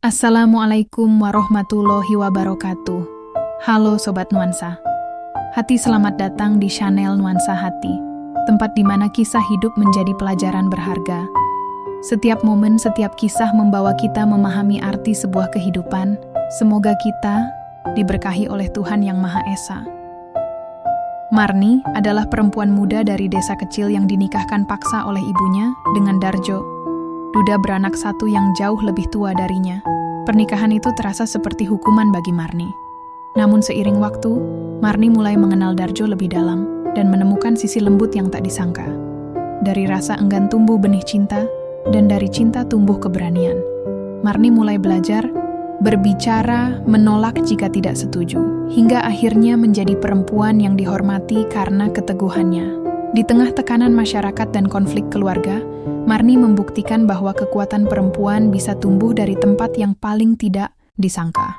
Assalamualaikum warahmatullahi wabarakatuh. Halo Sobat Nuansa. Hati selamat datang di channel Nuansa Hati, tempat di mana kisah hidup menjadi pelajaran berharga. Setiap momen, setiap kisah membawa kita memahami arti sebuah kehidupan. Semoga kita diberkahi oleh Tuhan Yang Maha Esa. Marni adalah perempuan muda dari desa kecil yang dinikahkan paksa oleh ibunya dengan Darjo, duda beranak satu yang jauh lebih tua darinya. Pernikahan itu terasa seperti hukuman bagi Marni. Namun seiring waktu, Marni mulai mengenal Darjo lebih dalam dan menemukan sisi lembut yang tak disangka. Dari rasa enggan tumbuh benih cinta, dan dari cinta tumbuh keberanian. Marni mulai belajar berbicara, menolak jika tidak setuju, hingga akhirnya menjadi perempuan yang dihormati karena keteguhannya. Di tengah tekanan masyarakat dan konflik keluarga, Marni membuktikan bahwa kekuatan perempuan bisa tumbuh dari tempat yang paling tidak disangka.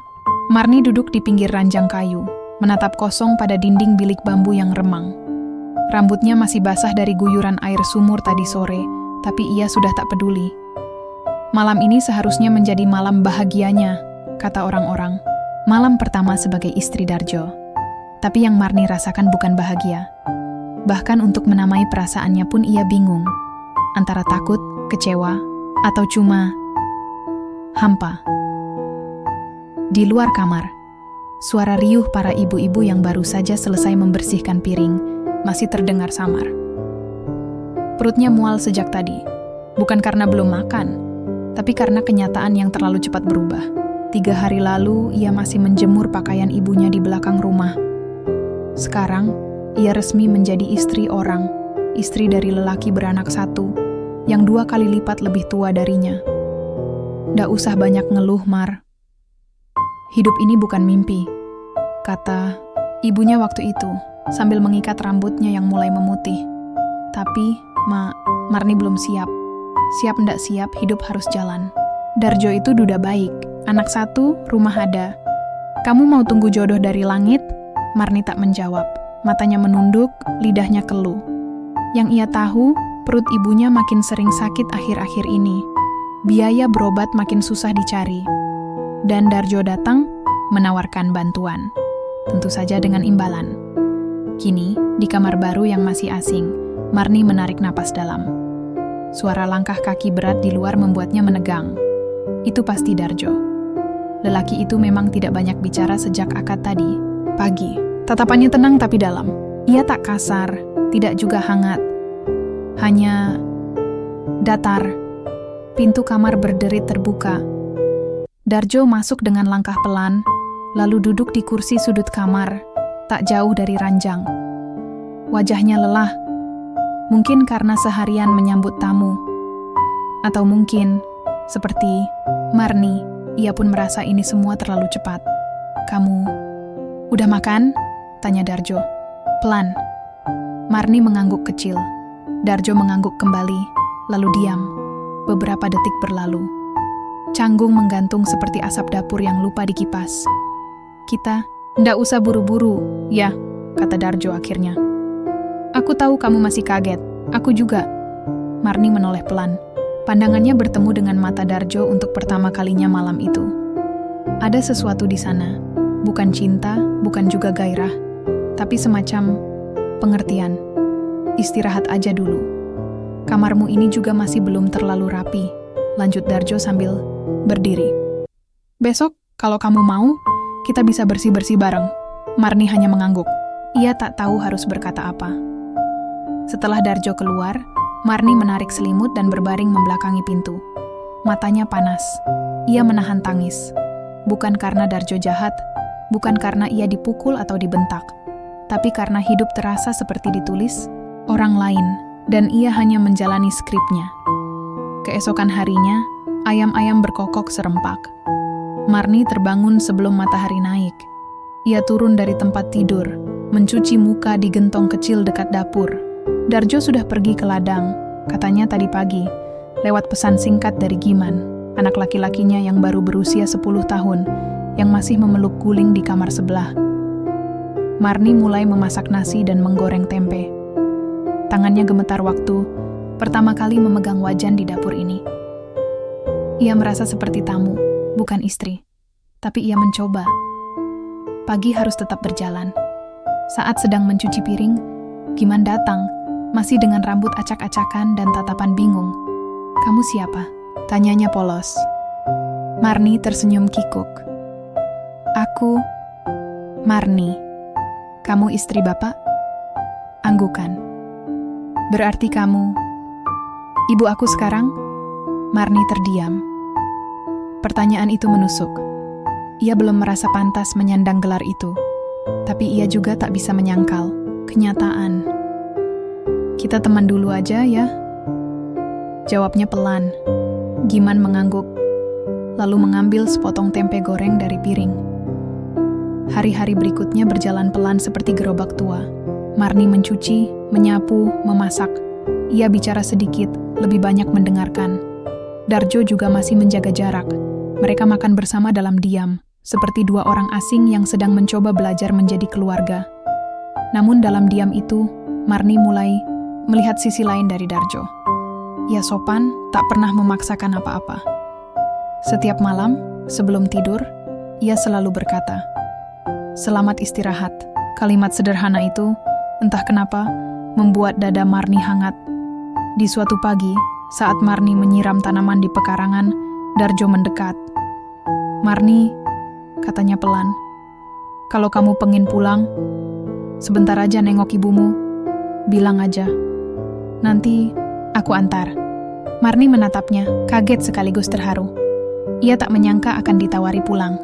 Marni duduk di pinggir ranjang kayu, menatap kosong pada dinding bilik bambu yang remang. Rambutnya masih basah dari guyuran air sumur tadi sore, tapi ia sudah tak peduli. Malam ini seharusnya menjadi malam bahagianya, kata orang-orang. Malam pertama sebagai istri Darjo. Tapi yang Marni rasakan bukan bahagia. Bahkan untuk menamai perasaannya pun ia bingung. Antara takut, kecewa, atau cuma hampa. Di luar kamar, suara riuh para ibu-ibu yang baru saja selesai membersihkan piring masih terdengar samar. Perutnya mual sejak tadi, bukan karena belum makan, tapi karena kenyataan yang terlalu cepat berubah. 3 hari lalu, ia masih menjemur pakaian ibunya di belakang rumah. Sekarang, ia resmi menjadi istri orang, istri dari lelaki beranak satu, yang 2 kali lipat lebih tua darinya. Nggak usah banyak ngeluh, Mar. Hidup ini bukan mimpi, kata ibunya waktu itu, sambil mengikat rambutnya yang mulai memutih. Tapi, Marni belum siap. Siap ndak siap, hidup harus jalan. Darjo itu duda baik, anak satu, rumah ada. Kamu mau tunggu jodoh dari langit? Marni tak menjawab. Matanya menunduk, lidahnya keluh. Yang ia tahu, perut ibunya makin sering sakit akhir-akhir ini. Biaya berobat makin susah dicari. Dan Darjo datang, menawarkan bantuan. Tentu saja dengan imbalan. Kini, di kamar baru yang masih asing, Marni menarik napas dalam. Suara langkah kaki berat di luar membuatnya menegang. Itu pasti Darjo. Lelaki itu memang tidak banyak bicara sejak akad tadi. Pagi, tatapannya tenang tapi dalam. Ia tak kasar, tidak juga hangat. Hanya datar. Pintu kamar berderit terbuka. Darjo masuk dengan langkah pelan, lalu duduk di kursi sudut kamar, tak jauh dari ranjang. Wajahnya lelah, mungkin karena seharian menyambut tamu. Atau mungkin, seperti Marni, ia pun merasa ini semua terlalu cepat. Kamu udah makan? Tanya Darjo. Pelan. Marni mengangguk kecil. Darjo mengangguk kembali, lalu diam. Beberapa detik berlalu. Canggung menggantung seperti asap dapur yang lupa dikipas. Kita, ndak usah buru-buru, ya, kata Darjo akhirnya. Aku tahu kamu masih kaget, aku juga. Marni menoleh pelan. Pandangannya bertemu dengan mata Darjo untuk pertama kalinya malam itu. Ada sesuatu di sana, bukan cinta, bukan juga gairah, tapi semacam pengertian. Istirahat aja dulu. Kamarmu ini juga masih belum terlalu rapi, lanjut Darjo sambil berdiri. Besok, kalau kamu mau, kita bisa bersih-bersih bareng. Marni hanya mengangguk. Ia tak tahu harus berkata apa. Setelah Darjo keluar, Marni menarik selimut dan berbaring membelakangi pintu. Matanya panas. Ia menahan tangis. Bukan karena Darjo jahat, bukan karena ia dipukul atau dibentak, tapi karena hidup terasa seperti ditulis orang lain, dan ia hanya menjalani skripnya. Keesokan harinya, ayam-ayam berkokok serempak. Marni terbangun sebelum matahari naik. Ia turun dari tempat tidur, mencuci muka di gentong kecil dekat dapur. Darjo sudah pergi ke ladang, katanya tadi pagi, lewat pesan singkat dari Giman, anak laki-lakinya yang baru berusia 10 tahun, yang masih memeluk guling di kamar sebelah. Marni mulai memasak nasi dan menggoreng tempe. Tangannya gemetar waktu pertama kali memegang wajan di dapur ini. Ia merasa seperti tamu, bukan istri. Tapi ia mencoba. Pagi harus tetap berjalan. Saat sedang mencuci piring, Giman datang, masih dengan rambut acak-acakan dan tatapan bingung. "Kamu siapa?" tanyanya polos. Marni tersenyum kikuk. "Aku, Marni. Kamu istri Bapak?" Anggukan. "Berarti kamu ibu aku sekarang?" Marni terdiam. Pertanyaan itu menusuk. Ia belum merasa pantas menyandang gelar itu, tapi ia juga tak bisa menyangkal kenyataan. "Kita teman dulu aja ya," jawabnya pelan. Giman mengangguk, lalu mengambil sepotong tempe goreng dari piring. Hari-hari berikutnya berjalan pelan seperti gerobak tua. Marni mencuci, menyapu, memasak. Ia bicara sedikit, lebih banyak mendengarkan. Darjo juga masih menjaga jarak. Mereka makan bersama dalam diam, seperti dua orang asing yang sedang mencoba belajar menjadi keluarga. Namun dalam diam itu, Marni mulai melihat sisi lain dari Darjo. Ia sopan, tak pernah memaksakan apa-apa. Setiap malam, sebelum tidur, ia selalu berkata, "Selamat istirahat." Kalimat sederhana itu, entah kenapa, membuat dada Marni hangat. Di suatu pagi, saat Marni menyiram tanaman di pekarangan, Darjo mendekat. "Marni," katanya pelan, "kalau kamu pengen pulang, sebentar aja nengok ibumu, bilang aja. Nanti aku antar." Marni menatapnya, kaget sekaligus terharu. Ia tak menyangka akan ditawari pulang.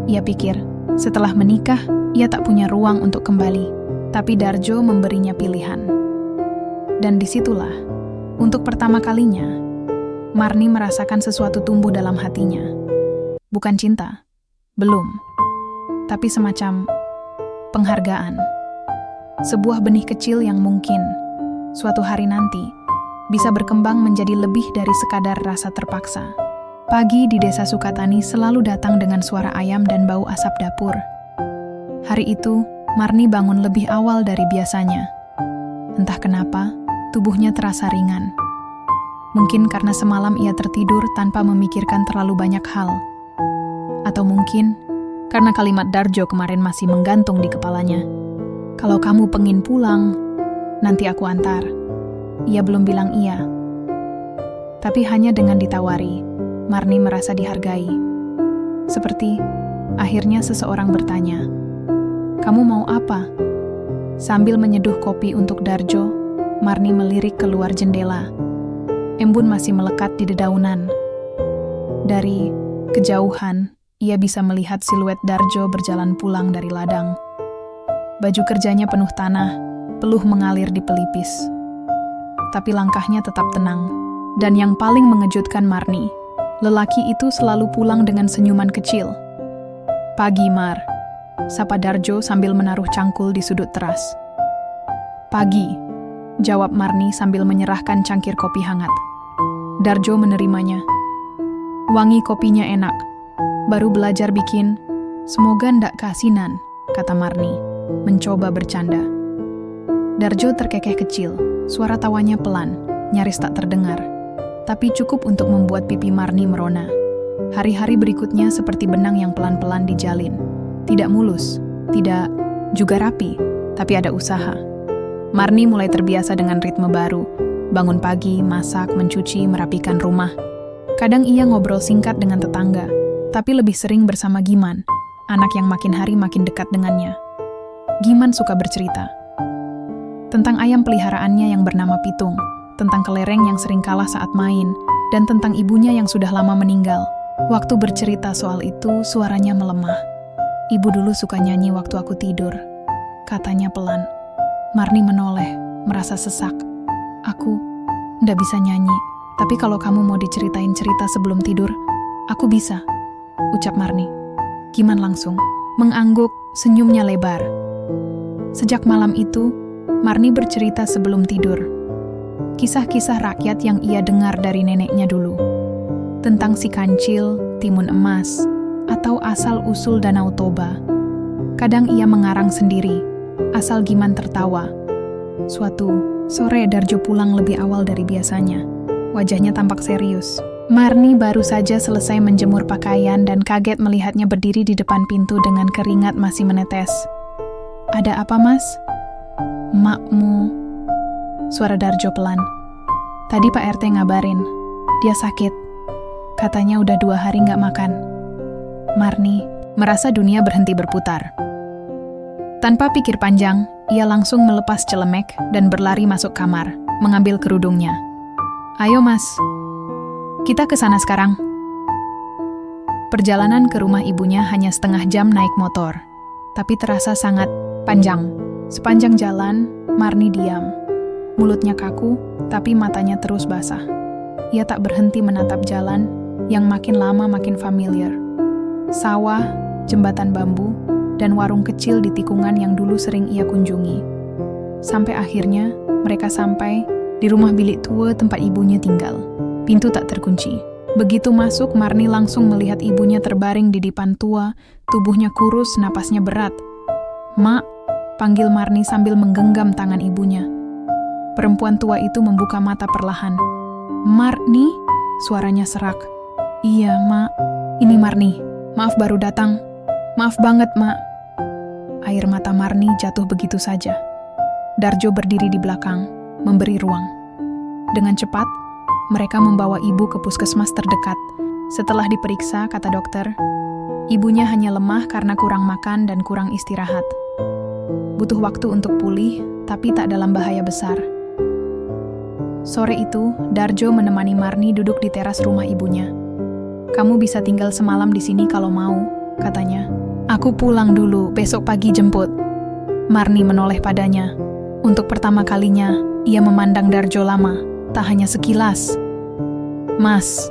Ia pikir, setelah menikah, ia tak punya ruang untuk kembali. Tapi Darjo memberinya pilihan. Dan disitulah, untuk pertama kalinya, Marni merasakan sesuatu tumbuh dalam hatinya. Bukan cinta, belum. Tapi semacam penghargaan. Sebuah benih kecil yang mungkin, suatu hari nanti, bisa berkembang menjadi lebih dari sekadar rasa terpaksa. Pagi di desa Sukatani selalu datang dengan suara ayam dan bau asap dapur. Hari itu, Marni bangun lebih awal dari biasanya. Entah kenapa, tubuhnya terasa ringan. Mungkin karena semalam ia tertidur tanpa memikirkan terlalu banyak hal. Atau mungkin karena kalimat Darjo kemarin masih menggantung di kepalanya. "Kalau kamu pengen pulang, nanti aku antar." Ia belum bilang iya. Tapi hanya dengan ditawari, Marni merasa dihargai. Seperti akhirnya seseorang bertanya, "Kamu mau apa?" Sambil menyeduh kopi untuk Darjo, Marni melirik keluar jendela. Embun masih melekat di dedaunan. Dari kejauhan, ia bisa melihat siluet Darjo berjalan pulang dari ladang. Baju kerjanya penuh tanah, peluh mengalir di pelipis. Tapi langkahnya tetap tenang. Dan yang paling mengejutkan Marni, lelaki itu selalu pulang dengan senyuman kecil. "Pagi, Mar," sapa Darjo sambil menaruh cangkul di sudut teras. "Pagi," jawab Marni sambil menyerahkan cangkir kopi hangat. Darjo menerimanya. "Wangi kopinya enak. Baru belajar bikin. Semoga ndak keasinan," kata Marni, mencoba bercanda. Darjo terkekeh kecil, suara tawanya pelan, nyaris tak terdengar. Tapi cukup untuk membuat pipi Marni merona. Hari-hari berikutnya seperti benang yang pelan-pelan dijalin. Tidak mulus, tidak juga rapi, tapi ada usaha. Marni mulai terbiasa dengan ritme baru. Bangun pagi, masak, mencuci, merapikan rumah. Kadang ia ngobrol singkat dengan tetangga, tapi lebih sering bersama Giman, anak yang makin hari makin dekat dengannya. Giman suka bercerita tentang ayam peliharaannya yang bernama Pitung, tentang kelereng yang sering kalah saat main, dan tentang ibunya yang sudah lama meninggal. Waktu bercerita soal itu, suaranya melemah. "Ibu dulu suka nyanyi waktu aku tidur," katanya pelan. Marni menoleh, merasa sesak. "Aku ndak bisa nyanyi, tapi kalau kamu mau diceritain cerita sebelum tidur, aku bisa," ucap Marni. Giman langsung mengangguk, senyumnya lebar. Sejak malam itu, Marni bercerita sebelum tidur. Kisah-kisah rakyat yang ia dengar dari neneknya dulu. Tentang si kancil, timun emas, atau asal-usul Danau Toba. Kadang ia mengarang sendiri, asal Giman tertawa. Suatu sore Darjo pulang lebih awal dari biasanya. Wajahnya tampak serius. Marni baru saja selesai menjemur pakaian dan kaget melihatnya berdiri di depan pintu dengan keringat masih menetes. "Ada apa, Mas?" "Makmu," suara Darjo pelan. "Tadi Pak RT ngabarin, dia sakit. Katanya udah 2 hari nggak makan." Marni merasa dunia berhenti berputar. Tanpa pikir panjang, ia langsung melepas celemek dan berlari masuk kamar, mengambil kerudungnya. "Ayo, Mas. Kita ke sana sekarang." Perjalanan ke rumah ibunya hanya setengah jam naik motor, tapi terasa sangat panjang. Sepanjang jalan, Marni diam. Mulutnya kaku, tapi matanya terus basah. Ia tak berhenti menatap jalan yang makin lama makin familiar. Sawah, jembatan bambu, dan warung kecil di tikungan yang dulu sering ia kunjungi. Sampai akhirnya, mereka sampai di rumah bilik tua tempat ibunya tinggal. Pintu tak terkunci. Begitu masuk, Marni langsung melihat ibunya terbaring di dipan tua, tubuhnya kurus, napasnya berat. "Mak," panggil Marni sambil menggenggam tangan ibunya. Perempuan tua itu membuka mata perlahan. "Marni?" Suaranya serak. "Iya, Mak. Ini Marni. Maaf baru datang. Maaf banget, Mak." Air mata Marni jatuh begitu saja. Darjo berdiri di belakang, memberi ruang. Dengan cepat, mereka membawa ibu ke puskesmas terdekat. Setelah diperiksa, kata dokter, ibunya hanya lemah karena kurang makan dan kurang istirahat. Butuh waktu untuk pulih, tapi tak dalam bahaya besar. Sore itu, Darjo menemani Marni duduk di teras rumah ibunya. "Kamu bisa tinggal semalam di sini kalau mau," katanya. "Aku pulang dulu, besok pagi jemput." Marni menoleh padanya. Untuk pertama kalinya, ia memandang Darjo lama, tak hanya sekilas. "Mas,"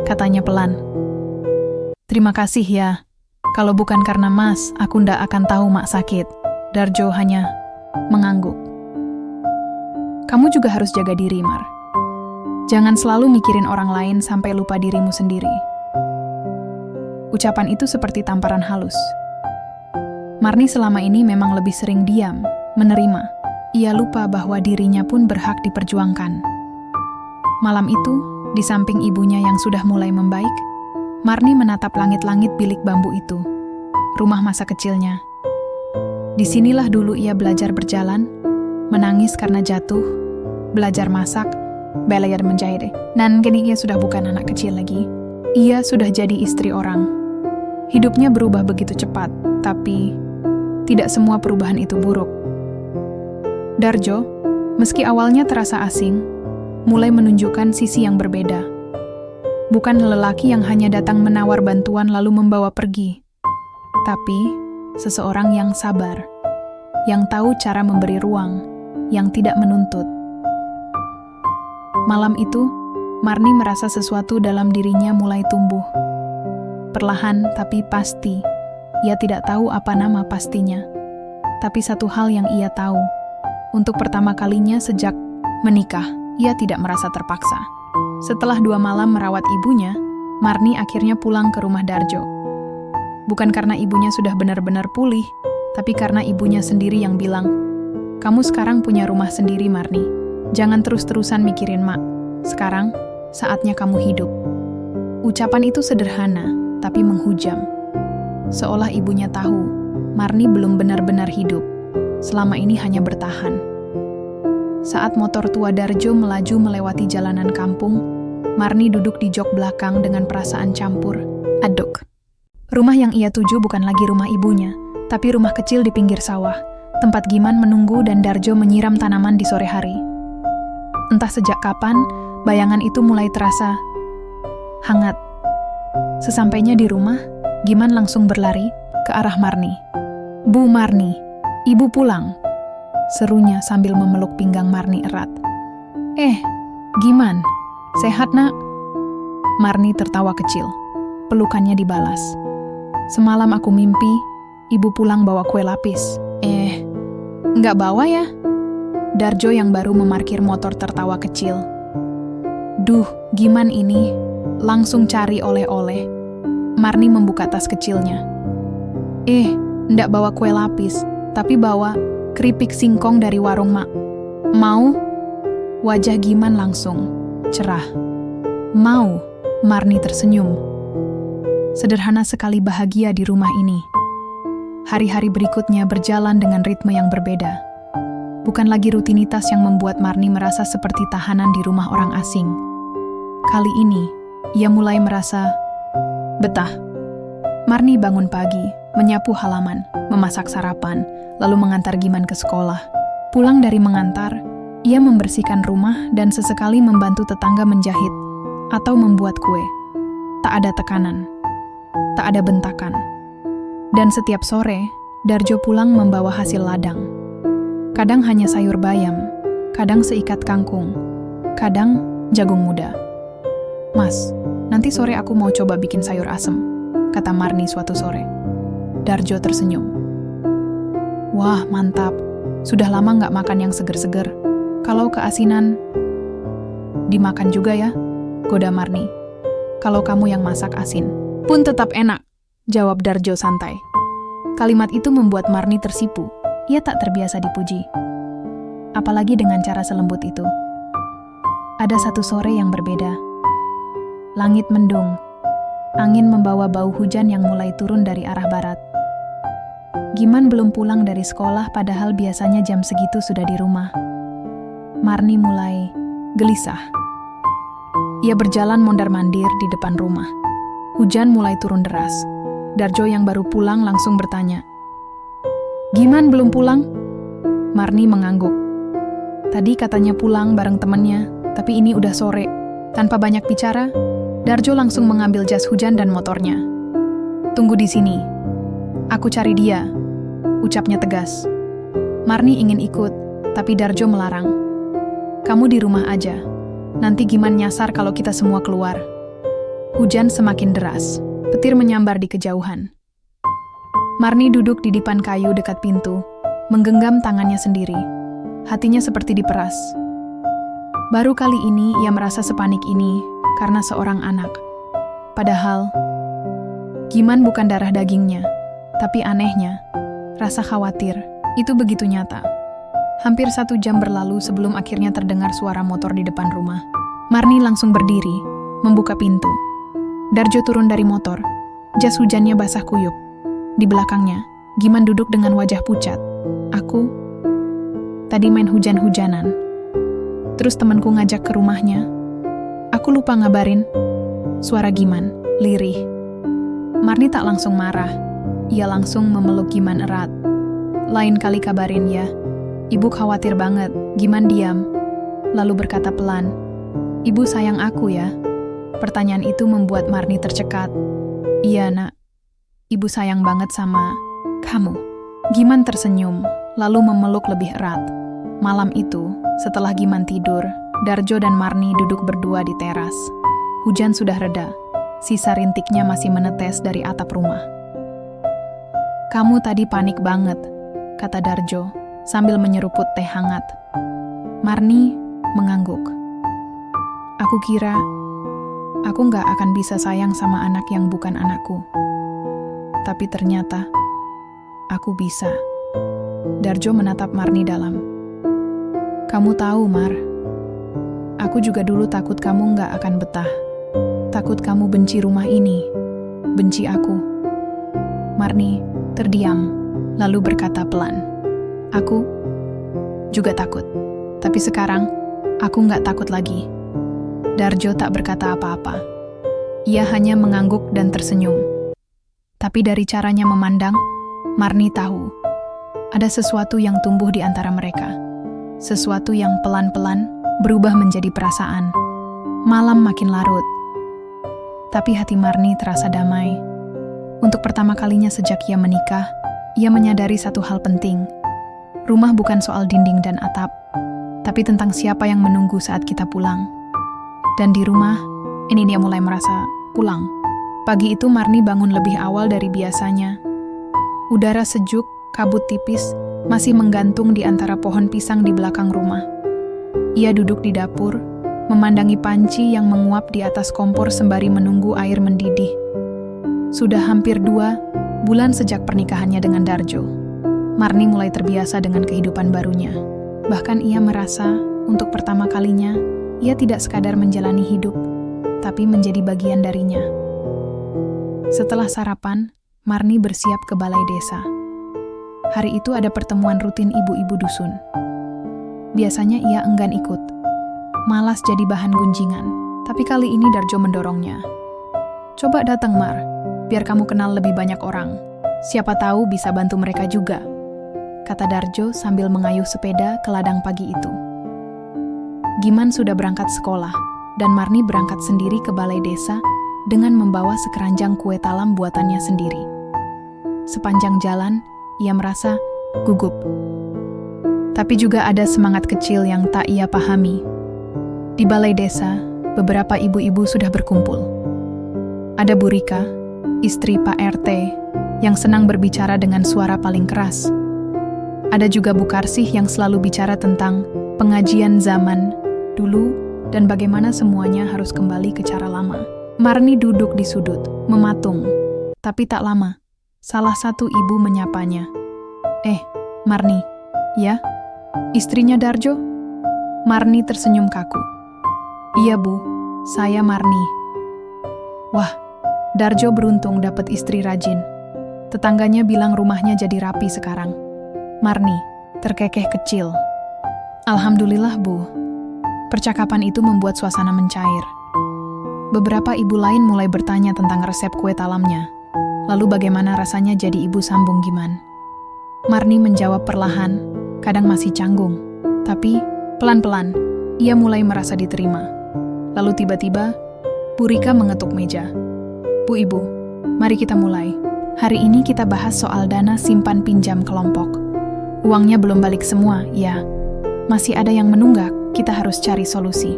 katanya pelan. "Terima kasih ya. Kalau bukan karena Mas, aku ndak akan tahu Mak sakit." Darjo hanya mengangguk. "Kamu juga harus jaga diri, Mar. Jangan selalu mikirin orang lain sampai lupa dirimu sendiri." Ucapan itu seperti tamparan halus. Marni selama ini memang lebih sering diam, menerima. Ia lupa bahwa dirinya pun berhak diperjuangkan. Malam itu, di samping ibunya yang sudah mulai membaik, Marni menatap langit-langit bilik bambu itu, rumah masa kecilnya. Disinilah dulu ia belajar berjalan, menangis karena jatuh, belajar masak, belajar menjahit. Dan kini ia sudah bukan anak kecil lagi. Ia sudah jadi istri orang. Hidupnya berubah begitu cepat, tapi tidak semua perubahan itu buruk. Darjo, meski awalnya terasa asing, mulai menunjukkan sisi yang berbeda. Bukan lelaki yang hanya datang menawar bantuan lalu membawa pergi, tapi seseorang yang sabar, yang tahu cara memberi ruang, yang tidak menuntut. Malam itu, Marni merasa sesuatu dalam dirinya mulai tumbuh. Perlahan tapi pasti, ia tidak tahu apa nama pastinya. Tapi satu hal yang ia tahu, untuk pertama kalinya sejak menikah, ia tidak merasa terpaksa. Setelah 2 malam merawat ibunya, Marni akhirnya pulang ke rumah Darjo. Bukan karena ibunya sudah benar-benar pulih, tapi karena ibunya sendiri yang bilang, "Kamu sekarang punya rumah sendiri, Marni. Jangan terus-terusan mikirin Mak. Sekarang, saatnya kamu hidup." Ucapan itu sederhana, tapi menghujam. Seolah ibunya tahu, Marni belum benar-benar hidup. Selama ini hanya bertahan. Saat motor tua Darjo melaju melewati jalanan kampung, Marni duduk di jok belakang dengan perasaan campur aduk. Rumah yang ia tuju bukan lagi rumah ibunya, tapi rumah kecil di pinggir sawah, tempat Giman menunggu dan Darjo menyiram tanaman di sore hari. Entah sejak kapan, bayangan itu mulai terasa hangat. Sesampainya di rumah, Giman langsung berlari ke arah Marni. "Bu Marni, Ibu pulang," serunya sambil memeluk pinggang Marni erat. Giman, sehat nak?" Marni tertawa kecil. Pelukannya dibalas. "Semalam aku mimpi, Ibu pulang bawa kue lapis." Nggak bawa ya?" Darjo yang baru memarkir motor tertawa kecil. "Duh, Giman ini langsung cari oleh-oleh." Marni membuka tas kecilnya. Ndak bawa kue lapis, tapi bawa keripik singkong dari warung Mak. Mau?" Wajah Giman langsung cerah. Mau, Marni tersenyum. Sederhana sekali bahagia di rumah ini. Hari-hari berikutnya berjalan dengan ritme yang berbeda. Bukan lagi rutinitas yang membuat Marni merasa seperti tahanan di rumah orang asing. Kali ini, ia mulai merasa betah. Marni bangun pagi, menyapu halaman, memasak sarapan, lalu mengantar Giman ke sekolah. Pulang dari mengantar, ia membersihkan rumah dan sesekali membantu tetangga menjahit atau membuat kue. Tak ada tekanan, tak ada bentakan. Dan setiap sore, Darjo pulang membawa hasil ladang. Kadang hanya sayur bayam, kadang seikat kangkung, kadang jagung muda. "Mas, nanti sore aku mau coba bikin sayur asem," kata Marni suatu sore. Darjo tersenyum. "Wah, mantap. Sudah lama nggak makan yang seger-seger. Kalau keasinan, dimakan juga ya," goda Marni. "Kalau kamu yang masak asin pun tetap enak," jawab Darjo santai. Kalimat itu membuat Marni tersipu. Ia tak terbiasa dipuji. Apalagi dengan cara selembut itu. Ada satu sore yang berbeda. Langit mendung. Angin membawa bau hujan yang mulai turun dari arah barat. Giman belum pulang dari sekolah padahal biasanya jam segitu sudah di rumah. Marni mulai gelisah. Ia berjalan mondar-mandir di depan rumah. Hujan mulai turun deras. Darjo yang baru pulang langsung bertanya, "Giman belum pulang?" Marni mengangguk. Tadi katanya pulang bareng temannya, tapi ini udah sore. Tanpa banyak bicara, Darjo langsung mengambil jas hujan dan motornya. "Tunggu di sini. Aku cari dia," ucapnya tegas. Marni ingin ikut, tapi Darjo melarang. "Kamu di rumah aja. Nanti Giman nyasar kalau kita semua keluar." Hujan semakin deras. Petir menyambar di kejauhan. Marni duduk di dipan kayu dekat pintu, menggenggam tangannya sendiri. Hatinya seperti diperas. Baru kali ini ia merasa sepanik ini karena seorang anak. Padahal, Giman bukan darah dagingnya, tapi anehnya, rasa khawatir itu begitu nyata. Hampir 1 jam berlalu sebelum akhirnya terdengar suara motor di depan rumah. Marni langsung berdiri, membuka pintu. Darjo turun dari motor, jas hujannya basah kuyup. Di belakangnya, Giman duduk dengan wajah pucat. "Aku tadi main hujan-hujanan. Terus temanku ngajak ke rumahnya. Aku lupa ngabarin." Suara Giman, lirih. Marni tak langsung marah. Ia langsung memeluk Giman erat. "Lain kali kabarin ya. Ibu khawatir banget." Giman diam, lalu berkata pelan, "Ibu sayang aku ya." Pertanyaan itu membuat Marni tercekat. "Iya, Nak. Ibu sayang banget sama kamu." Giman tersenyum, lalu memeluk lebih erat. Malam itu, setelah Giman tidur, Darjo dan Marni duduk berdua di teras. Hujan sudah reda, sisa rintiknya masih menetes dari atap rumah. "Kamu tadi panik banget," kata Darjo, sambil menyeruput teh hangat. Marni mengangguk. "Aku kira aku nggak akan bisa sayang sama anak yang bukan anakku. Tapi ternyata, aku bisa." Darjo menatap Marni dalam. "Kamu tahu, Mar, aku juga dulu takut kamu nggak akan betah. Takut kamu benci rumah ini, benci aku." Marni terdiam, lalu berkata pelan, "Aku juga takut. Tapi sekarang, aku nggak takut lagi." Darjo tak berkata apa-apa. Ia hanya mengangguk dan tersenyum. Tapi dari caranya memandang, Marni tahu ada sesuatu yang tumbuh di antara mereka. Sesuatu yang pelan-pelan berubah menjadi perasaan. Malam makin larut. Tapi hati Marni terasa damai. Untuk pertama kalinya sejak ia menikah, ia menyadari satu hal penting. Rumah bukan soal dinding dan atap, tapi tentang siapa yang menunggu saat kita pulang. Dan di rumah, ini dia mulai merasa pulang. Pagi itu Marni bangun lebih awal dari biasanya. Udara sejuk, kabut tipis, masih menggantung di antara pohon pisang di belakang rumah. Ia duduk di dapur, memandangi panci yang menguap di atas kompor sembari menunggu air mendidih. Sudah hampir 2 bulan sejak pernikahannya dengan Darjo. Marni mulai terbiasa dengan kehidupan barunya. Bahkan ia merasa, untuk pertama kalinya, ia tidak sekadar menjalani hidup, tapi menjadi bagian darinya. Setelah sarapan, Marni bersiap ke balai desa. Hari itu ada pertemuan rutin ibu-ibu dusun. Biasanya ia enggan ikut, malas jadi bahan gunjingan. Tapi kali ini Darjo mendorongnya. "Coba datang, Mar, biar kamu kenal lebih banyak orang. Siapa tahu bisa bantu mereka juga," kata Darjo sambil mengayuh sepeda ke ladang pagi itu. Giman sudah berangkat sekolah, dan Marni berangkat sendiri ke balai desa dengan membawa sekeranjang kue talam buatannya sendiri. Sepanjang jalan, ia merasa gugup. Tapi juga ada semangat kecil yang tak ia pahami. Di balai desa, beberapa ibu-ibu sudah berkumpul. Ada Bu Rika, istri Pak RT, yang senang berbicara dengan suara paling keras. Ada juga Bu Karsih yang selalu bicara tentang pengajian zaman dulu dan bagaimana semuanya harus kembali ke cara lama. Marni duduk di sudut, mematung. Tapi tak lama, salah satu ibu menyapanya. Marni, ya? Istrinya Darjo?" Marni tersenyum kaku. "Iya, Bu, saya Marni." Wah, Darjo beruntung dapat istri rajin. Tetangganya bilang rumahnya jadi rapi sekarang. Marni terkekeh kecil. "Alhamdulillah, Bu." Percakapan itu membuat suasana mencair. Beberapa ibu lain mulai bertanya tentang resep kue talamnya. Lalu bagaimana rasanya jadi ibu sambung Giman. Marni menjawab perlahan, kadang masih canggung. Tapi pelan-pelan, ia mulai merasa diterima. Lalu tiba-tiba, Bu Rika mengetuk meja. "Bu Ibu, mari kita mulai. Hari ini kita bahas soal dana simpan pinjam kelompok. Uangnya belum balik semua, ya. Masih ada yang menunggak, kita harus cari solusi."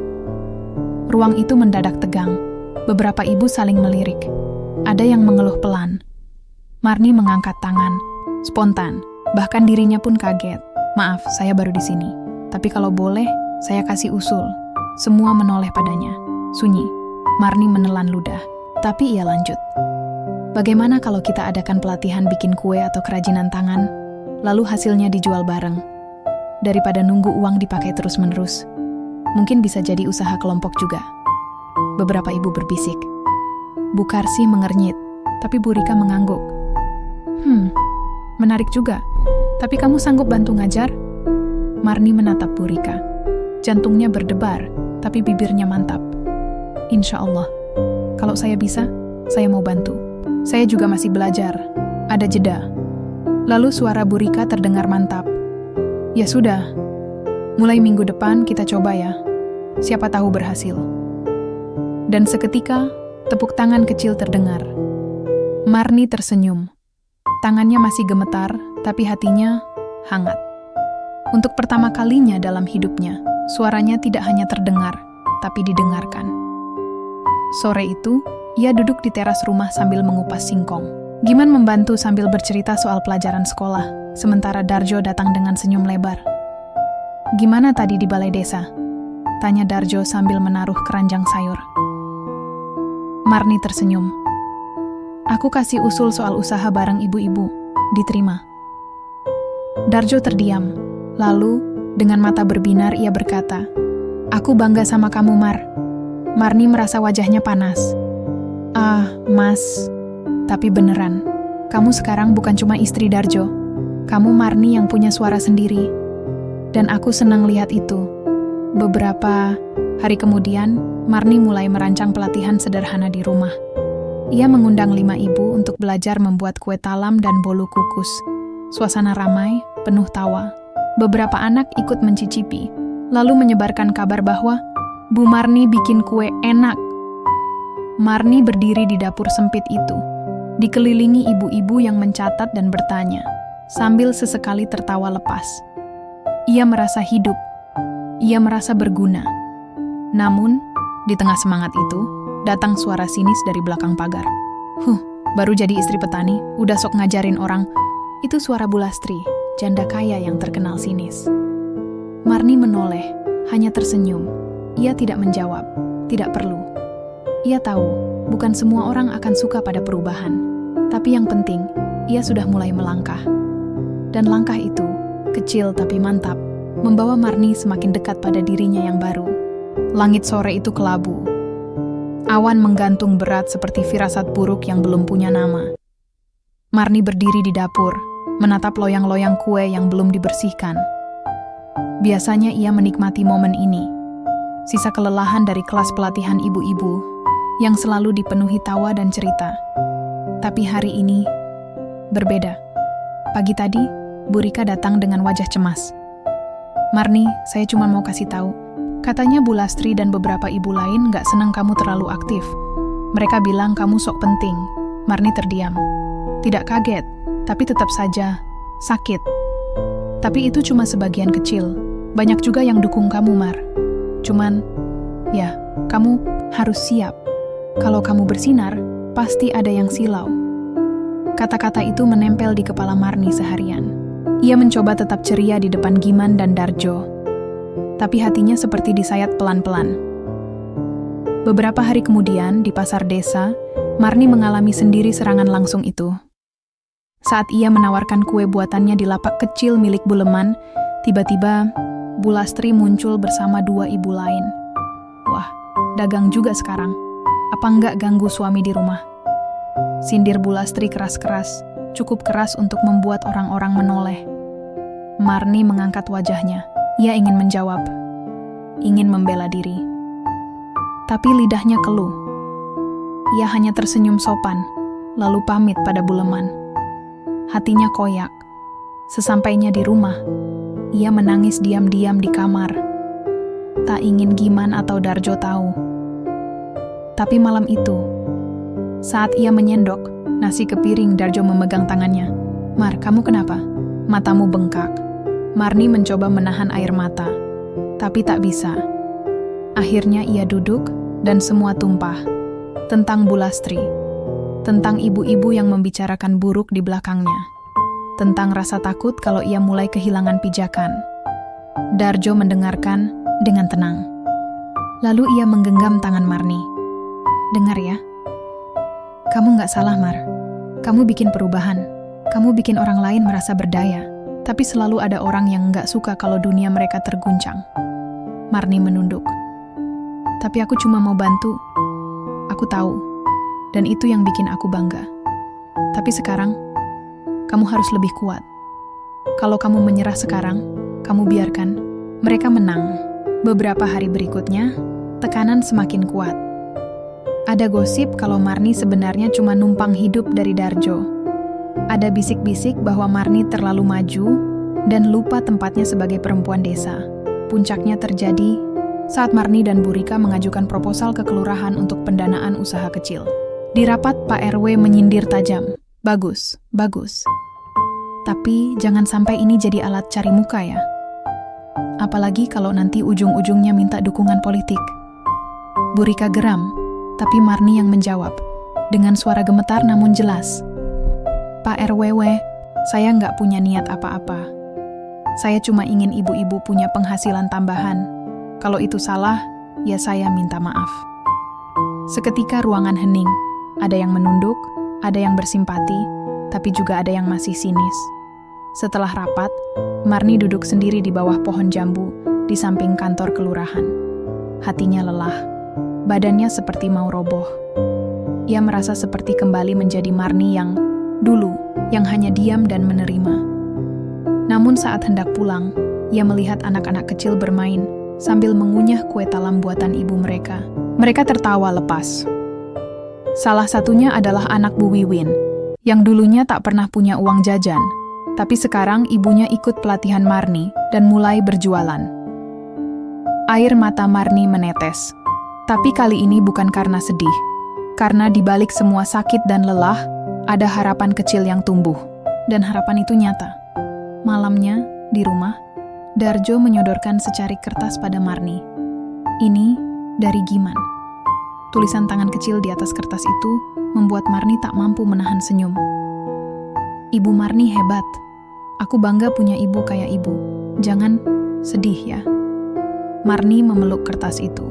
Ruang itu mendadak tegang. Beberapa ibu saling melirik. Ada yang mengeluh pelan. Marni mengangkat tangan, spontan. Bahkan dirinya pun kaget. "Maaf, saya baru di sini. Tapi kalau boleh, saya kasih usul." Semua menoleh padanya. Sunyi. Marni menelan ludah. Tapi ia lanjut. "Bagaimana kalau kita adakan pelatihan bikin kue atau kerajinan tangan, lalu hasilnya dijual bareng? Daripada nunggu uang dipakai terus-menerus. Mungkin bisa jadi usaha kelompok juga." Beberapa ibu berbisik. Bu Karsih mengernyit, tapi Bu Rika mengangguk. Menarik juga. Tapi kamu sanggup bantu ngajar?" Marni menatap Bu Rika. Jantungnya berdebar, tapi bibirnya mantap. "Insya Allah. Kalau saya bisa, saya mau bantu. Saya juga masih belajar. Ada jeda." Lalu suara Bu Rika terdengar mantap. "Ya sudah. Mulai minggu depan kita coba ya. Siapa tahu berhasil." Dan seketika, tepuk tangan kecil terdengar. Marni tersenyum. Tangannya masih gemetar, tapi hatinya hangat. Untuk pertama kalinya dalam hidupnya, suaranya tidak hanya terdengar, tapi didengarkan. Sore itu, ia duduk di teras rumah sambil mengupas singkong. Giman membantu sambil bercerita soal pelajaran sekolah, sementara Darjo datang dengan senyum lebar. "Gimana tadi di balai desa?" tanya Darjo sambil menaruh keranjang sayur. Marni tersenyum. "Aku kasih usul soal usaha bareng ibu-ibu. Diterima." Darjo terdiam. Lalu, dengan mata berbinar ia berkata, "Aku bangga sama kamu, Mar." Marni merasa wajahnya panas. "Ah, Mas. Tapi beneran, kamu sekarang bukan cuma istri Darjo. Kamu Marni yang punya suara sendiri. Dan aku senang lihat itu." Beberapa hari kemudian, Marni mulai merancang pelatihan sederhana di rumah. Ia mengundang 5 ibu untuk belajar membuat kue talam dan bolu kukus. Suasana ramai, penuh tawa. Beberapa anak ikut mencicipi, lalu menyebarkan kabar bahwa Bu Marni bikin kue enak. Marni berdiri di dapur sempit itu, dikelilingi ibu-ibu yang mencatat dan bertanya, sambil sesekali tertawa lepas. Ia merasa hidup. Ia merasa berguna. Namun, di tengah semangat itu, datang suara sinis dari belakang pagar. Baru jadi istri petani, udah sok ngajarin orang." Itu suara Bu Lastri, janda kaya yang terkenal sinis. Marni menoleh, hanya tersenyum. Ia tidak menjawab, tidak perlu. Ia tahu, bukan semua orang akan suka pada perubahan. Tapi yang penting, ia sudah mulai melangkah. Dan langkah itu, kecil tapi mantap, membawa Marni semakin dekat pada dirinya yang baru. Langit sore itu kelabu. Awan menggantung berat seperti firasat buruk yang belum punya nama. Marni berdiri di dapur, menatap loyang-loyang kue yang belum dibersihkan. Biasanya ia menikmati momen ini, sisa kelelahan dari kelas pelatihan ibu-ibu yang selalu dipenuhi tawa dan cerita. Tapi hari ini berbeda. Pagi tadi, Bu Rika datang dengan wajah cemas. "Marni, saya cuma mau kasih tahu. Katanya Bu Lastri dan beberapa ibu lain gak senang kamu terlalu aktif. Mereka bilang kamu sok penting." Marni terdiam. Tidak kaget, tapi tetap saja sakit. Tapi itu cuma sebagian kecil. Banyak juga yang dukung kamu, Mar. Cuman, ya, kamu harus siap. Kalau kamu bersinar, pasti ada yang silau. Kata-kata itu menempel di kepala Marni seharian. Ia mencoba tetap ceria di depan Giman dan Darjo. Tapi hatinya seperti disayat pelan-pelan. Beberapa hari kemudian, di pasar desa, Marni mengalami sendiri serangan langsung itu. Saat ia menawarkan kue buatannya di lapak kecil milik Bu Leman, tiba-tiba Bu Lastri muncul bersama 2 ibu lain. "Wah, dagang juga sekarang. Apa enggak ganggu suami di rumah?" Sindir Bu Lastri keras-keras, cukup keras untuk membuat orang-orang menoleh. Marni mengangkat wajahnya. Ia ingin menjawab, ingin membela diri. Tapi lidahnya keluh. Ia hanya tersenyum sopan, lalu pamit pada Bu Leman. Hatinya koyak. Sesampainya di rumah, ia menangis diam-diam di kamar. Tak ingin Giman atau Darjo tahu. Tapi malam itu, saat ia menyendok nasi ke piring, Darjo memegang tangannya. "Mar, kamu kenapa? Matamu bengkak." Marni mencoba menahan air mata, tapi tak bisa. Akhirnya ia duduk dan semua tumpah. Tentang Bu Lastri, tentang ibu-ibu yang membicarakan buruk di belakangnya, tentang rasa takut kalau ia mulai kehilangan pijakan. Darjo mendengarkan dengan tenang. Lalu ia menggenggam tangan Marni. "Dengar ya, kamu gak salah, Mar. Kamu bikin perubahan. Kamu bikin orang lain merasa berdaya. Tapi selalu ada orang yang gak suka kalau dunia mereka terguncang." Marni menunduk. "Tapi aku cuma mau bantu. Aku tahu. Dan itu yang bikin aku bangga. Tapi sekarang, kamu harus lebih kuat. Kalau kamu menyerah sekarang, kamu biarkan mereka menang." Beberapa hari berikutnya, tekanan semakin kuat. Ada gosip kalau Marni sebenarnya cuma numpang hidup dari Darjo. Ada bisik-bisik bahwa Marni terlalu maju dan lupa tempatnya sebagai perempuan desa. Puncaknya terjadi saat Marni dan Bu Rika mengajukan proposal ke kelurahan untuk pendanaan usaha kecil. Di rapat, Pak RW menyindir tajam. Bagus. Tapi jangan sampai ini jadi alat cari muka ya. Apalagi kalau nanti ujung-ujungnya minta dukungan politik." Bu Rika geram, tapi Marni yang menjawab, dengan suara gemetar namun jelas. "Pak RW, saya nggak punya niat apa-apa. Saya cuma ingin ibu-ibu punya penghasilan tambahan. Kalau itu salah, ya saya minta maaf." Seketika ruangan hening. Ada yang menunduk, ada yang bersimpati, tapi juga ada yang masih sinis. Setelah rapat, Marni duduk sendiri di bawah pohon jambu di samping kantor kelurahan. Hatinya lelah. Badannya seperti mau roboh. Ia merasa seperti kembali menjadi Marni yang dulu, yang hanya diam dan menerima. Namun saat hendak pulang, ia melihat anak-anak kecil bermain sambil mengunyah kue talam buatan ibu mereka. Mereka tertawa lepas. Salah satunya adalah anak Bu Wiwin, yang dulunya tak pernah punya uang jajan, tapi sekarang ibunya ikut pelatihan Marni dan mulai berjualan. Air mata Marni menetes, tapi kali ini bukan karena sedih, karena di balik semua sakit dan lelah, ada harapan kecil yang tumbuh, dan harapan itu nyata. Malamnya, di rumah, Darjo menyodorkan secarik kertas pada Marni. "Ini dari Giman." Tulisan tangan kecil di atas kertas itu membuat Marni tak mampu menahan senyum. "Ibu Marni hebat. Aku bangga punya ibu kayak ibu. Jangan sedih ya." Marni memeluk kertas itu.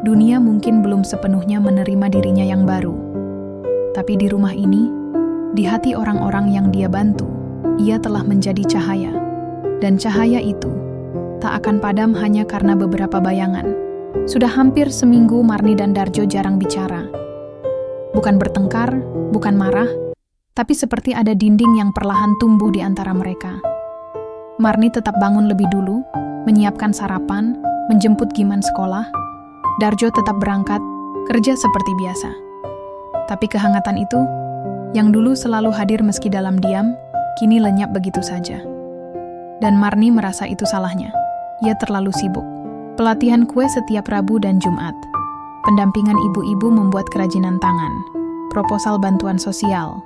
Dunia mungkin belum sepenuhnya menerima dirinya yang baru. Tapi di rumah ini, di hati orang-orang yang dia bantu, ia telah menjadi cahaya. Dan cahaya itu tak akan padam hanya karena beberapa bayangan, Sudah hampir seminggu Marni dan Darjo jarang bicara. Bukan bertengkar, bukan marah, tapi seperti ada dinding yang perlahan tumbuh di antara mereka. Marni tetap bangun lebih dulu, menyiapkan sarapan, menjemput Giman sekolah. Darjo tetap berangkat, kerja seperti biasa. Tapi kehangatan itu, yang dulu selalu hadir meski dalam diam, kini lenyap begitu saja. Dan Marni merasa itu salahnya. Ia terlalu sibuk. Pelatihan kue setiap Rabu dan Jumat. Pendampingan ibu-ibu membuat kerajinan tangan. Proposal bantuan sosial.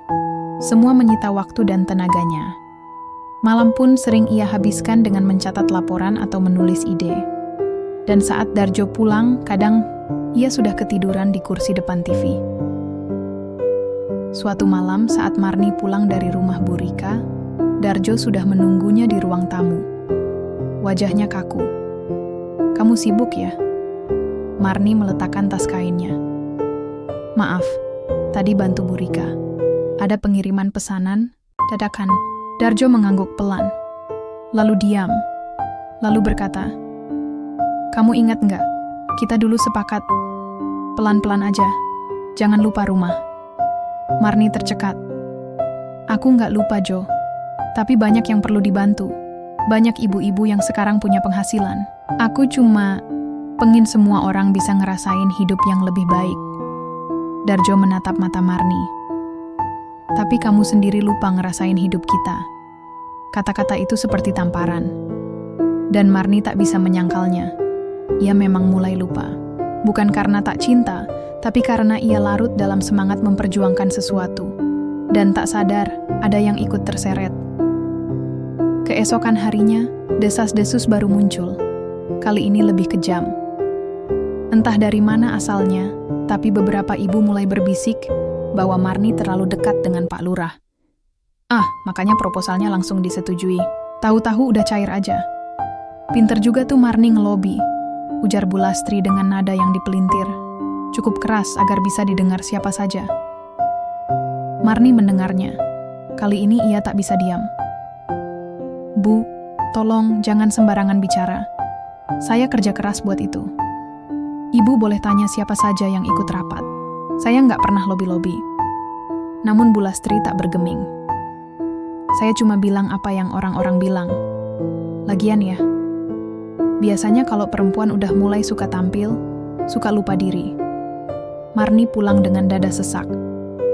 Semua menyita waktu dan tenaganya. Malam pun sering ia habiskan dengan mencatat laporan atau menulis ide. Dan saat Darjo pulang, kadang ia sudah ketiduran di kursi depan TV. Suatu malam saat Marni pulang dari rumah Bu Rika, Darjo sudah menunggunya di ruang tamu. Wajahnya kaku. "Kamu sibuk ya?" Marni meletakkan tas kainnya. "Maaf, tadi bantu Bu Rika. Ada pengiriman pesanan, dadakan." Darjo mengangguk pelan, lalu diam, lalu berkata, "Kamu ingat nggak? Kita dulu sepakat. Pelan-pelan aja, jangan lupa rumah." Marni tercekat. "Aku nggak lupa, Jo. Tapi banyak yang perlu dibantu. Banyak ibu-ibu yang sekarang punya penghasilan. Aku cuma pengin semua orang bisa ngerasain hidup yang lebih baik." Darjo menatap mata Marni. "Tapi kamu sendiri lupa ngerasain hidup kita." Kata-kata itu seperti tamparan. Dan Marni tak bisa menyangkalnya. Ia memang mulai lupa. Bukan karena tak cinta, tapi karena ia larut dalam semangat memperjuangkan sesuatu. Dan tak sadar, ada yang ikut terseret. Keesokan harinya, desas-desus baru muncul. Kali ini lebih kejam. Entah dari mana asalnya, tapi beberapa ibu mulai berbisik bahwa Marni terlalu dekat dengan Pak Lurah. Makanya proposalnya langsung disetujui. Tahu-tahu udah cair aja. Pinter juga tuh Marni ngelobi, ujar Bu Lastri dengan nada yang dipelintir. Cukup keras agar bisa didengar siapa saja. Marni mendengarnya. Kali ini ia tak bisa diam. "Bu, tolong jangan sembarangan bicara. Saya kerja keras buat itu. Ibu boleh tanya siapa saja yang ikut rapat. Saya nggak pernah lobi-lobi." Namun Bu Lastri tak bergeming. "Saya cuma bilang apa yang orang-orang bilang. Lagian ya, biasanya kalau perempuan udah mulai suka tampil, suka lupa diri." Marni pulang dengan dada sesak.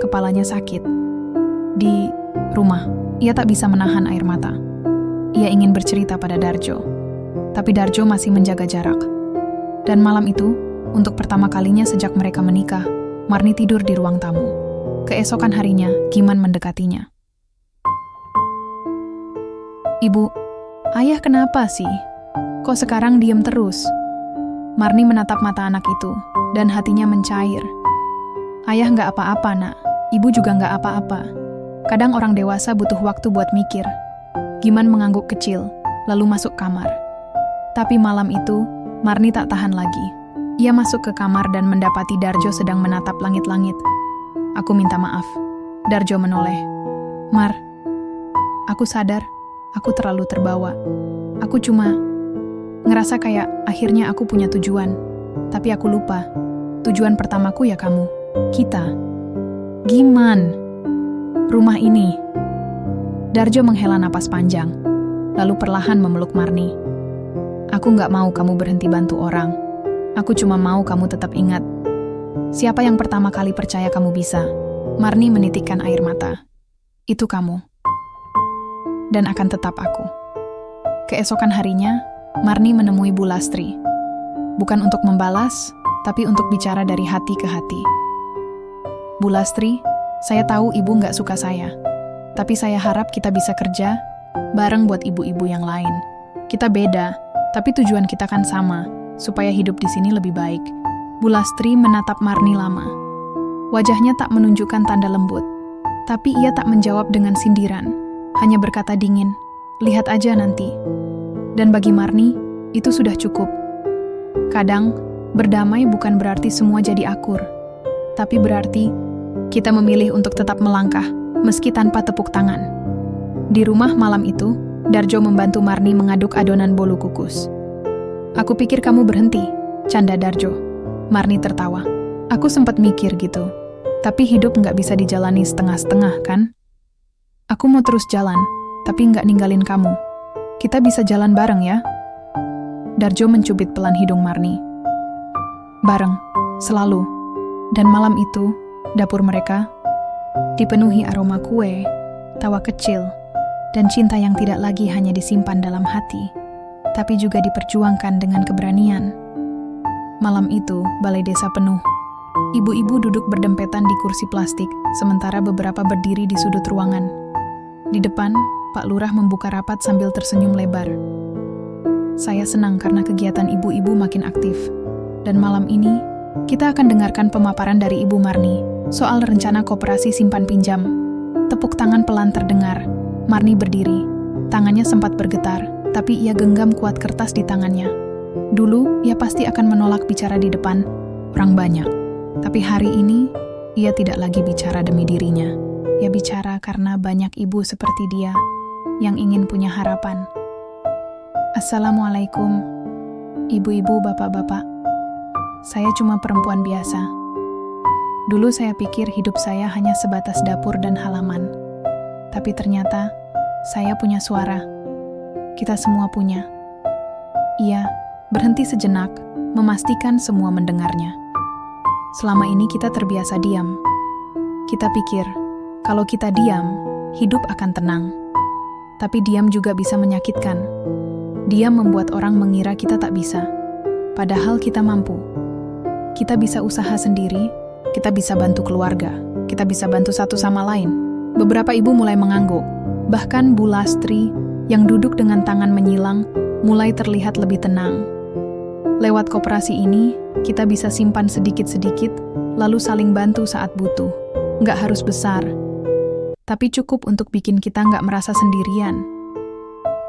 Kepalanya sakit. Di rumah, ia tak bisa menahan air mata. Ia ingin bercerita pada Darjo. Tapi Darjo masih menjaga jarak. Dan malam itu, untuk pertama kalinya sejak mereka menikah, Marni tidur di ruang tamu. Keesokan harinya, Giman mendekatinya. "Ibu, ayah kenapa sih? Kok sekarang diem terus?" Marni menatap mata anak itu, dan hatinya mencair. "Ayah nggak apa-apa, Nak. Ibu juga nggak apa-apa. Kadang orang dewasa butuh waktu buat mikir." Giman mengangguk kecil, lalu masuk kamar. Tapi malam itu, Marni tak tahan lagi. Ia masuk ke kamar dan mendapati Darjo sedang menatap langit-langit. "Aku minta maaf." Darjo menoleh. "Mar, aku sadar, aku terlalu terbawa. Aku cuma ngerasa kayak akhirnya aku punya tujuan. Tapi aku lupa, tujuan pertamaku ya kamu, kita. Giman, rumah ini." Darjo menghela napas panjang, lalu perlahan memeluk Marni. "Aku nggak mau kamu berhenti bantu orang. Aku cuma mau kamu tetap ingat. Siapa yang pertama kali percaya kamu bisa?" Marni menitikkan air mata. "Itu kamu. Dan akan tetap aku." Keesokan harinya, Marni menemui Bu Lastri. Bukan untuk membalas, tapi untuk bicara dari hati ke hati. "Bu Lastri, saya tahu ibu nggak suka saya. Tapi saya harap kita bisa kerja bareng buat ibu-ibu yang lain. Kita beda, tapi tujuan kita kan sama, supaya hidup di sini lebih baik." Bu Lastri menatap Marni lama. Wajahnya tak menunjukkan tanda lembut, tapi ia tak menjawab dengan sindiran, hanya berkata dingin, "Lihat aja nanti." Dan bagi Marni, itu sudah cukup. Kadang, berdamai bukan berarti semua jadi akur, tapi berarti kita memilih untuk tetap melangkah, meski tanpa tepuk tangan. Di rumah malam itu, Darjo membantu Marni mengaduk adonan bolu kukus. "Aku pikir kamu berhenti, canda Darjo. Marni tertawa. Aku sempat mikir gitu. Tapi hidup nggak bisa dijalani setengah-setengah, kan? Aku mau terus jalan, tapi nggak ninggalin kamu. Kita bisa jalan bareng ya? Darjo mencubit pelan hidung Marni. Bareng, selalu. Dan malam itu, dapur mereka dipenuhi aroma kue, tawa kecil, dan cinta yang tidak lagi hanya disimpan dalam hati, tapi juga diperjuangkan dengan keberanian. Malam itu, balai desa penuh. Ibu-ibu duduk berdempetan di kursi plastik, sementara beberapa berdiri di sudut ruangan. Di depan, Pak Lurah membuka rapat sambil tersenyum lebar. Saya senang karena kegiatan ibu-ibu makin aktif. Dan malam ini, kita akan dengarkan pemaparan dari Ibu Marni soal rencana koperasi simpan pinjam. Tepuk tangan pelan terdengar. Marni berdiri. Tangannya sempat bergetar, tapi ia genggam kuat kertas di tangannya. Dulu, ia pasti akan menolak bicara di depan orang banyak. Tapi hari ini, ia tidak lagi bicara demi dirinya. Ia bicara karena banyak ibu seperti dia yang ingin punya harapan. Assalamualaikum, ibu-ibu, bapak-bapak. Saya cuma perempuan biasa. Dulu saya pikir hidup saya hanya sebatas dapur dan halaman. Tapi ternyata, saya punya suara. Kita semua punya. Ia berhenti sejenak, memastikan semua mendengarnya. Selama ini kita terbiasa diam. Kita pikir, kalau kita diam, hidup akan tenang. Tapi diam juga bisa menyakitkan. Diam membuat orang mengira kita tak bisa. Padahal kita mampu. Kita bisa usaha sendiri, kita bisa bantu keluarga, kita bisa bantu satu sama lain. Beberapa ibu mulai mengangguk. Bahkan Bu Lastri, yang duduk dengan tangan menyilang, mulai terlihat lebih tenang. Lewat koperasi ini, kita bisa simpan sedikit-sedikit, lalu saling bantu saat butuh. Nggak harus besar, tapi cukup untuk bikin kita nggak merasa sendirian.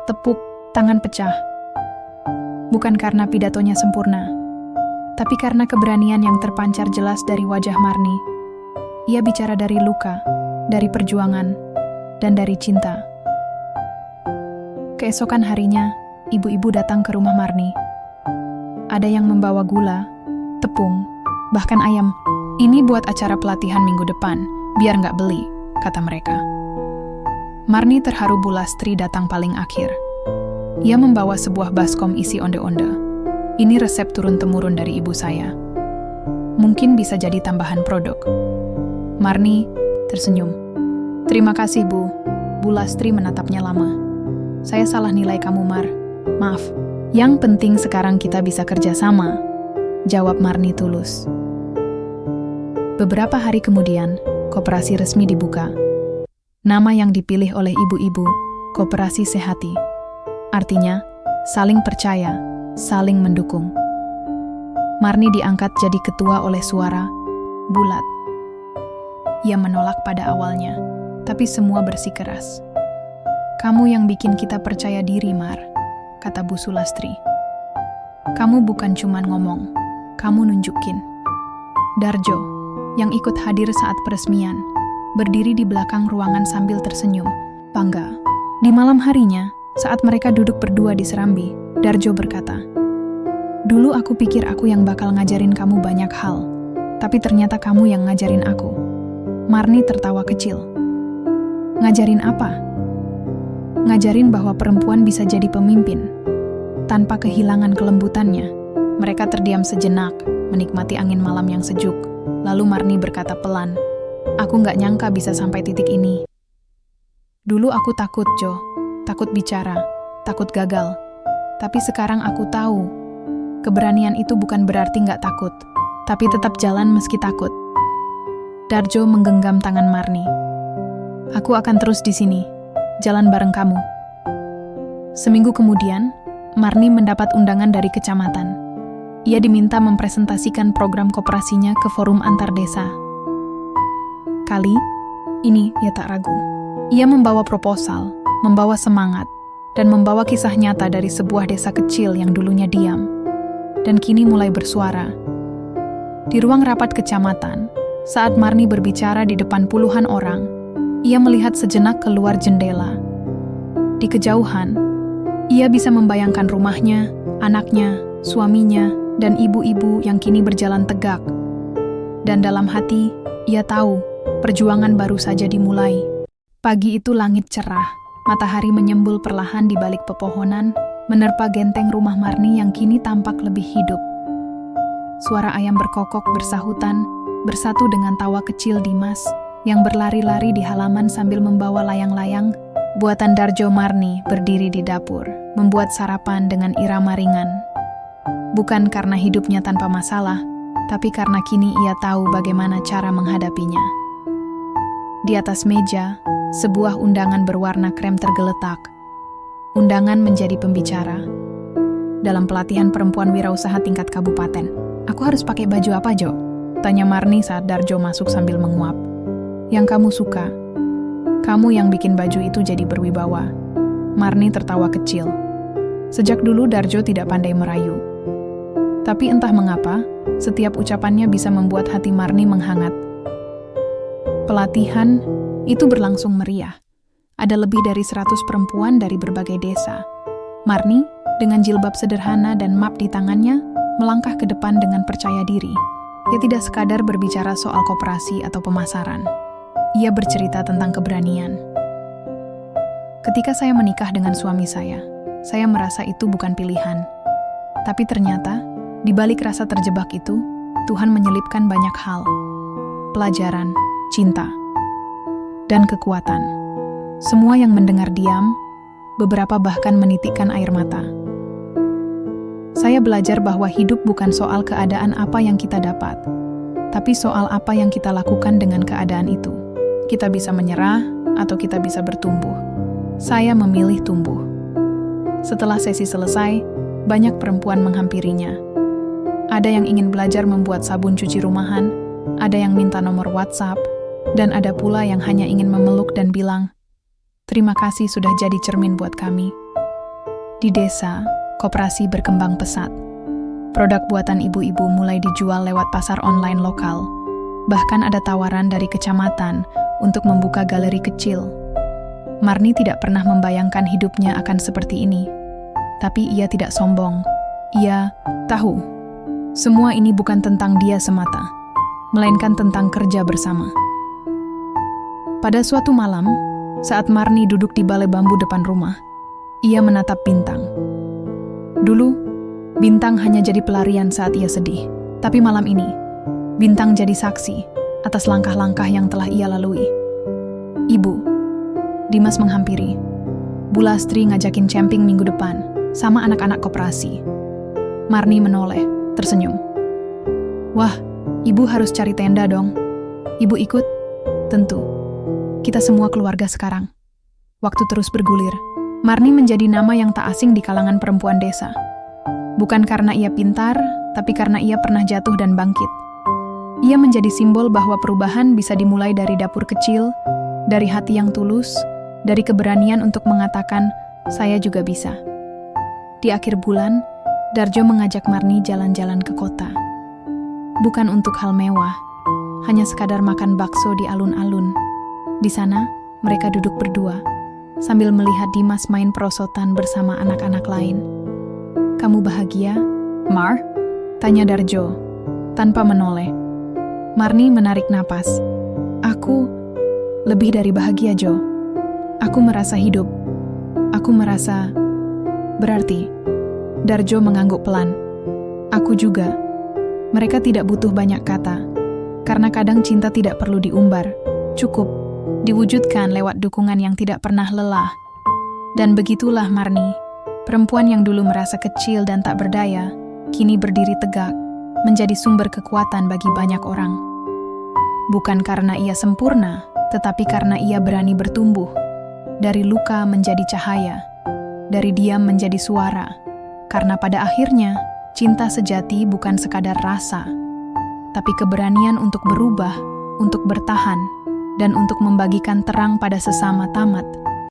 Tepuk tangan pecah. Bukan karena pidatonya sempurna, tapi karena keberanian yang terpancar jelas dari wajah Marni. Ia bicara dari luka, dari perjuangan, dan dari cinta. Keesokan harinya, ibu-ibu datang ke rumah Marni. Ada yang membawa gula, tepung, bahkan ayam. Ini buat acara pelatihan minggu depan, biar nggak beli, kata mereka. Marni terharu. Bu Lastri datang paling akhir. Ia membawa sebuah baskom isi onde-onde. Ini resep turun-temurun dari ibu saya. Mungkin bisa jadi tambahan produk. Marni tersenyum. Terima kasih, Bu. Bu Lastri menatapnya lama. Saya salah nilai kamu, Mar. Maaf. Yang penting sekarang kita bisa kerja sama, jawab Marni tulus. Beberapa hari kemudian, koperasi resmi dibuka. Nama yang dipilih oleh ibu-ibu, Koperasi Sehati. Artinya, saling percaya, saling mendukung. Marni diangkat jadi ketua oleh suara bulat. Ia menolak pada awalnya, tapi semua bersikeras. Kamu yang bikin kita percaya diri, Mar, kata Bu Sulastri. Kamu bukan cuman ngomong, kamu nunjukin. Darjo, yang ikut hadir saat peresmian, berdiri di belakang ruangan sambil tersenyum, bangga. Di malam harinya, saat mereka duduk berdua di serambi, Darjo berkata, "Dulu aku pikir aku yang bakal ngajarin kamu banyak hal, tapi ternyata kamu yang ngajarin aku." Marni tertawa kecil. Ngajarin apa? Ngajarin bahwa perempuan bisa jadi pemimpin, tanpa kehilangan kelembutannya. Mereka terdiam sejenak, menikmati angin malam yang sejuk. Lalu Marni berkata pelan, "Aku nggak nyangka bisa sampai titik ini. Dulu aku takut, Jo. Takut bicara, takut gagal. Tapi sekarang aku tahu, keberanian itu bukan berarti nggak takut, tapi tetap jalan meski takut." Darjo menggenggam tangan Marni. "Aku akan terus di sini, jalan bareng kamu." Seminggu kemudian, Marni mendapat undangan dari kecamatan. Ia diminta mempresentasikan program koperasinya ke forum antar desa. Kali ini ia tak ragu. Ia membawa proposal, membawa semangat, dan membawa kisah nyata dari sebuah desa kecil yang dulunya diam, dan kini mulai bersuara. Di ruang rapat kecamatan, saat Marni berbicara di depan puluhan orang, ia melihat sejenak keluar jendela. Di kejauhan, ia bisa membayangkan rumahnya, anaknya, suaminya, dan ibu-ibu yang kini berjalan tegak. Dan dalam hati, ia tahu perjuangan baru saja dimulai. Pagi itu langit cerah, matahari menyembul perlahan di balik pepohonan, menerpa genteng rumah Marni yang kini tampak lebih hidup. Suara ayam berkokok bersahutan, bersatu dengan tawa kecil Dimas yang berlari-lari di halaman sambil membawa layang-layang. Buatan Darjo Marni berdiri di dapur, membuat sarapan dengan irama ringan. Bukan karena hidupnya tanpa masalah, tapi karena kini ia tahu bagaimana cara menghadapinya. Di atas meja, sebuah undangan berwarna krem tergeletak. Undangan menjadi pembicara. Dalam pelatihan perempuan wirausaha tingkat kabupaten, "Aku harus pakai baju apa, Jo?" tanya Marni saat Darjo masuk sambil menguap. "Yang kamu suka. Kamu yang bikin baju itu jadi berwibawa." Marni tertawa kecil. Sejak dulu Darjo tidak pandai merayu. Tapi entah mengapa, setiap ucapannya bisa membuat hati Marni menghangat. Pelatihan itu berlangsung meriah. Ada lebih dari 100 perempuan dari berbagai desa. Marni, dengan jilbab sederhana dan map di tangannya, melangkah ke depan dengan percaya diri. Ia tidak sekadar berbicara soal koperasi atau pemasaran. Ia bercerita tentang keberanian. "Ketika saya menikah dengan suami saya merasa itu bukan pilihan. Tapi ternyata, di balik rasa terjebak itu, Tuhan menyelipkan banyak hal. Pelajaran, cinta, dan kekuatan. Semua yang mendengar diam, beberapa bahkan menitikkan air mata. Saya belajar bahwa hidup bukan soal keadaan apa yang kita dapat, tapi soal apa yang kita lakukan dengan keadaan itu. Kita bisa menyerah, atau kita bisa bertumbuh. Saya memilih tumbuh." Setelah sesi selesai, banyak perempuan menghampirinya. Ada yang ingin belajar membuat sabun cuci rumahan, ada yang minta nomor WhatsApp, dan ada pula yang hanya ingin memeluk dan bilang, "Terima kasih sudah jadi cermin buat kami." Di desa, koperasi berkembang pesat. Produk buatan ibu-ibu mulai dijual lewat pasar online lokal. Bahkan ada tawaran dari kecamatan untuk membuka galeri kecil. Marni tidak pernah membayangkan hidupnya akan seperti ini. Tapi ia tidak sombong. Ia tahu, semua ini bukan tentang dia semata, melainkan tentang kerja bersama. Pada suatu malam, saat Marni duduk di balai bambu depan rumah, ia menatap bintang. Dulu, bintang hanya jadi pelarian saat ia sedih. Tapi malam ini, bintang jadi saksi atas langkah-langkah yang telah ia lalui. "Ibu," Dimas menghampiri. "Bu Lastri ngajakin camping minggu depan sama anak-anak koperasi." Marni menoleh, tersenyum. "Wah, ibu harus cari tenda dong. Ibu ikut?" "Tentu. Kita semua keluarga sekarang." Waktu terus bergulir. Marni menjadi nama yang tak asing di kalangan perempuan desa. Bukan karena ia pintar, tapi karena ia pernah jatuh dan bangkit. Ia menjadi simbol bahwa perubahan bisa dimulai dari dapur kecil, dari hati yang tulus, dari keberanian untuk mengatakan, "Saya juga bisa." Di akhir bulan, Darjo mengajak Marni jalan-jalan ke kota. Bukan untuk hal mewah, hanya sekadar makan bakso di alun-alun. Di sana, mereka duduk berdua, sambil melihat Dimas main perosotan bersama anak-anak lain. "Kamu bahagia, Mar?" tanya Darjo, tanpa menoleh. Marni menarik napas. "Aku lebih dari bahagia, Jo. Aku merasa hidup. Aku merasa berarti." Darjo mengangguk pelan. "Aku juga." Mereka tidak butuh banyak kata, karena kadang cinta tidak perlu diumbar, cukup diwujudkan lewat dukungan yang tidak pernah lelah. Dan begitulah Marni, perempuan yang dulu merasa kecil dan tak berdaya, kini berdiri tegak, menjadi sumber kekuatan bagi banyak orang. Bukan karena ia sempurna, tetapi karena ia berani bertumbuh. Dari luka menjadi cahaya, dari diam menjadi suara. Karena pada akhirnya, cinta sejati bukan sekadar rasa, tapi keberanian untuk berubah, untuk bertahan, dan untuk membagikan terang pada sesama tamat.